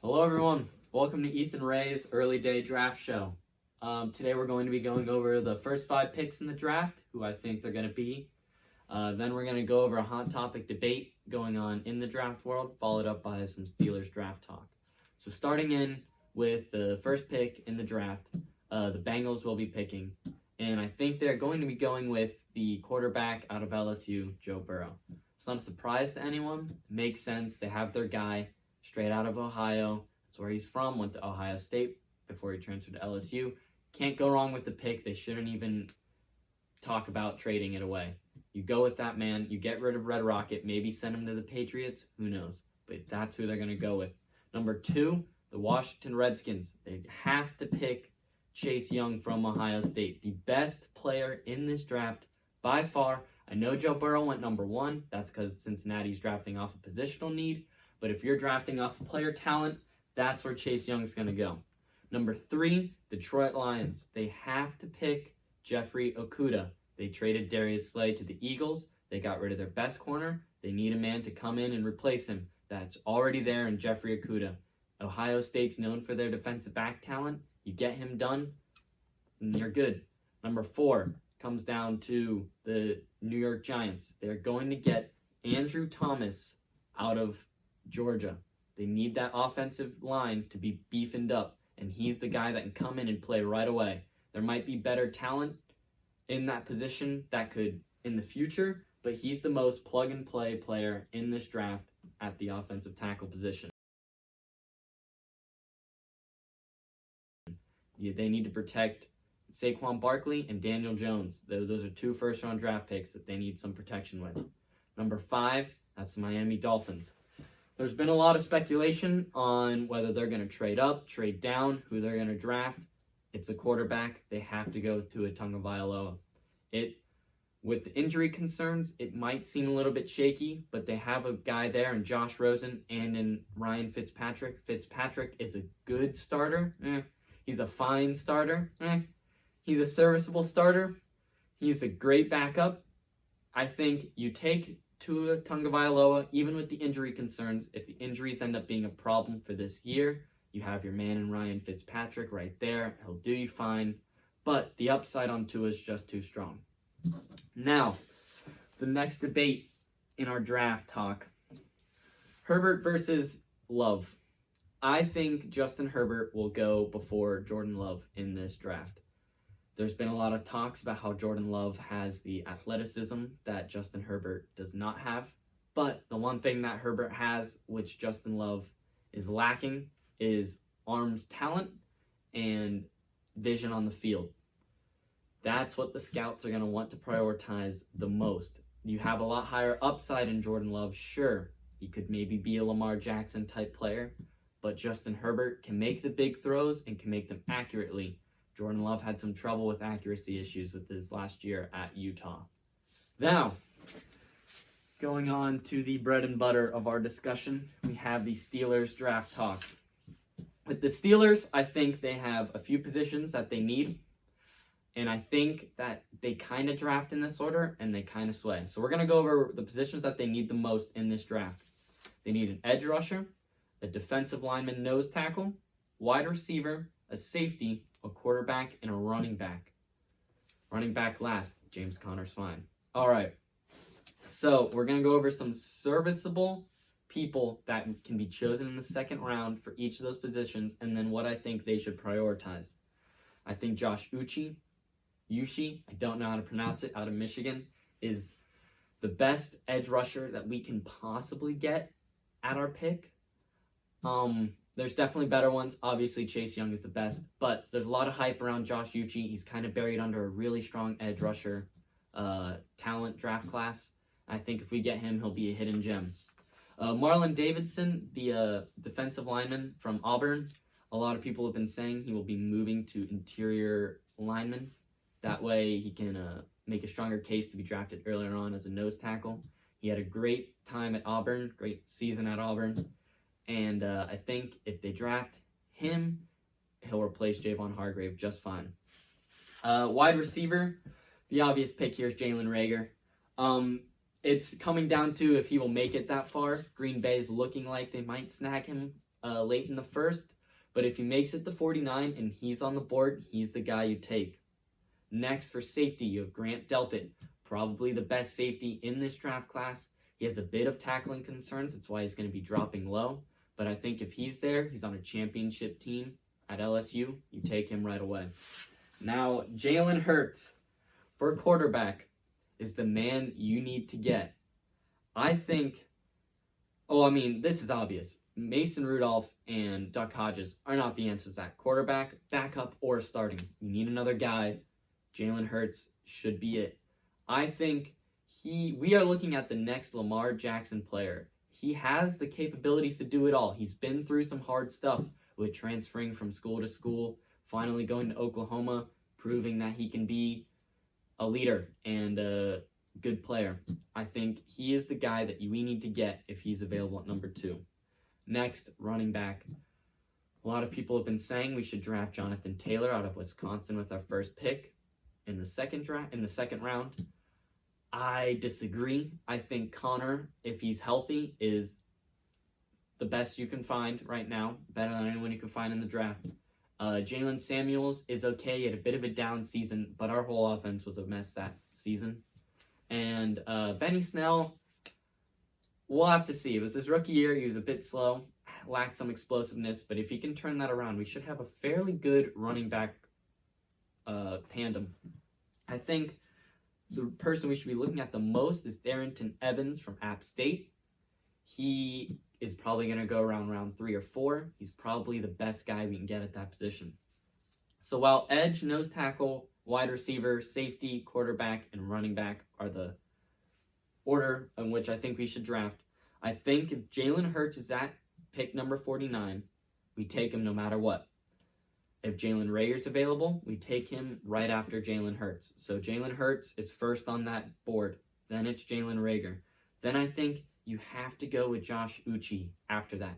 Hello everyone, welcome to Ethan Ray's Early Day Draft Show. Today we're going to be going over the first 5 picks in the draft, who I think they're going to be. Then we're going to go over a hot topic debate going on in the draft world, followed up by some Steelers draft talk. So starting in with the first pick in the draft, the Bengals will be picking, and I think they're going to be going with the quarterback out of LSU, Joe Burrow. It's not a surprise to anyone. It makes sense. They have their guy straight out of Ohio. That's where he's from. Went to Ohio State before he transferred to LSU. Can't go wrong with the pick. They shouldn't even talk about trading it away. You go with that man. You get rid of Red Rocket. Maybe send him to the Patriots. Who knows? But that's who they're going to go with. Number 2, the Washington Redskins. They have to pick Chase Young from Ohio State. The best player in this draft by far. I know Joe Burrow went number 1. That's because Cincinnati's drafting off a positional need. But if you're drafting off player talent, that's where Chase Young's going to go. Number 3, Detroit Lions. They have to pick Jeffrey Okudah. They traded Darius Slay to the Eagles. They got rid of their best corner. They need a man to come in and replace him. That's already there in Jeffrey Okudah. Ohio State's known for their defensive back talent. You get him done, and you're good. Number 4 comes down to the New York Giants. They're going to get Andrew Thomas out of Georgia. They need that offensive line to be beefined up, and he's the guy that can come in and play right away. There might be better talent in that position that could in the future, but he's the most plug-and-play player in this draft at the offensive tackle position. They need to protect Saquon Barkley and Daniel Jones. Those are 2 first-round draft picks that they need some protection with. Number 5, that's the Miami Dolphins. There's been a lot of speculation on whether they're going to trade up, trade down, who they're going to draft. It's a quarterback. They have to go to Tagovailoa. With the injury concerns, it might seem a little bit shaky, but they have a guy there in Josh Rosen and in Ryan Fitzpatrick. Fitzpatrick is a good starter. He's a fine starter. He's a serviceable starter. He's a great backup. I think you take Tua Tagovailoa, even with the injury concerns. If the injuries end up being a problem for this year, you have your man in Ryan Fitzpatrick right there. He'll do you fine. But the upside on Tua is just too strong. Now, the next debate in our draft talk. Herbert versus Love. I think Justin Herbert will go before Jordan Love in this draft. There's been a lot of talks about how Jordan Love has the athleticism that Justin Herbert does not have. But the one thing that Herbert has, which Justin Love is lacking, is arms talent and vision on the field. That's what the scouts are going to want to prioritize the most. You have a lot higher upside in Jordan Love, sure. He could maybe be a Lamar Jackson type player, but Justin Herbert can make the big throws and can make them accurately. Jordan Love had some trouble with accuracy issues with his last year at Utah. Now, going on to the bread and butter of our discussion, we have the Steelers draft talk. With the Steelers, I think they have a few positions that they need, and I think that they kind of draft in this order, and they kind of sway. So we're going to go over the positions that they need the most in this draft. They need an edge rusher, a defensive lineman nose tackle, wide receiver, a safety, a quarterback, and a running back. Running back last. James Conner's fine. All right. So we're going to go over some serviceable people that can be chosen in the second round for each of those positions, and then what I think they should prioritize. I think Josh Uche, I don't know how to pronounce it, out of Michigan, is the best edge rusher that we can possibly get at our pick. There's definitely better ones. Obviously, Chase Young is the best, but there's a lot of hype around Josh Uche. He's kind of buried under a really strong edge rusher talent draft class. I think if we get him, he'll be a hidden gem. Marlon Davidson, the defensive lineman from Auburn, a lot of people have been saying he will be moving to interior lineman. That way he can make a stronger case to be drafted earlier on as a nose tackle. He had a great time at Auburn, great season at Auburn. And I think if they draft him, he'll replace Javon Hargrave just fine. Wide receiver, the obvious pick here is Jalen Reagor. It's coming down to if he will make it that far. Green Bay's looking like they might snag him late in the first. But if he makes it to 49 and he's on the board, he's the guy you take. Next, for safety, you have Grant Delpit, probably the best safety in this draft class. He has a bit of tackling concerns. That's why he's going to be dropping low. But I think if he's there, he's on a championship team at LSU, you take him right away. Now, Jalen Hurts, for quarterback, is the man you need to get. I think, this is obvious. Mason Rudolph and Duck Hodges are not the answers to that. Quarterback, backup, or starting. You need another guy. Jalen Hurts should be it. I think we are looking at the next Lamar Jackson player. He has the capabilities to do it all. He's been through some hard stuff with transferring from school to school, finally going to Oklahoma, proving that he can be a leader and a good player. I think he is the guy that we need to get if he's available at number 2. Next, running back. A lot of people have been saying we should draft Jonathan Taylor out of Wisconsin with our first pick in the second round. I disagree. I think Connor, if he's healthy, is the best you can find right now, better than anyone you can find in the draft. Jalen Samuels is okay. He had a bit of a down season, but our whole offense was a mess that season. And Benny Snell, we'll have to see. It was his rookie year. He was a bit slow, lacked some explosiveness, but if he can turn that around, we should have a fairly good running back tandem. I think the person we should be looking at the most is Darrington Evans from App State. He is probably going to go around round 3 or 4. He's probably the best guy we can get at that position. So while edge, nose tackle, wide receiver, safety, quarterback, and running back are the order in which I think we should draft, I think if Jalen Hurts is at pick number 49, we take him no matter what. If Jalen Reagor's available, we take him right after Jalen Hurts. So Jalen Hurts is first on that board. Then it's Jalen Reagor. Then I think you have to go with Josh Uche after that.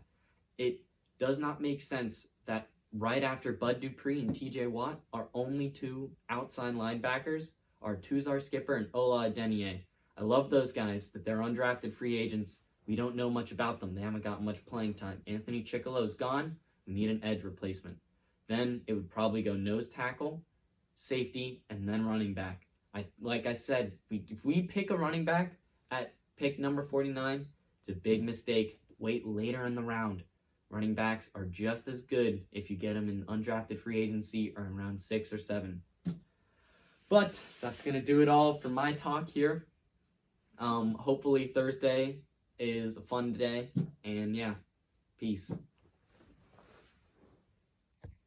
It does not make sense that right after Bud Dupree and TJ Watt, our only 2 outside linebackers are Tuzar Skipper and Ola Adeniyi. I love those guys, but they're undrafted free agents. We don't know much about them. They haven't gotten much playing time. Anthony Chickillo is gone. We need an edge replacement. Then it would probably go nose tackle, safety, and then running back. Like I said, if we pick a running back at pick number 49, it's a big mistake. Wait later in the round. Running backs are just as good if you get them in undrafted free agency or in round 6 or 7. But that's going to do it all for my talk here. Hopefully Thursday is a fun day. And yeah, peace.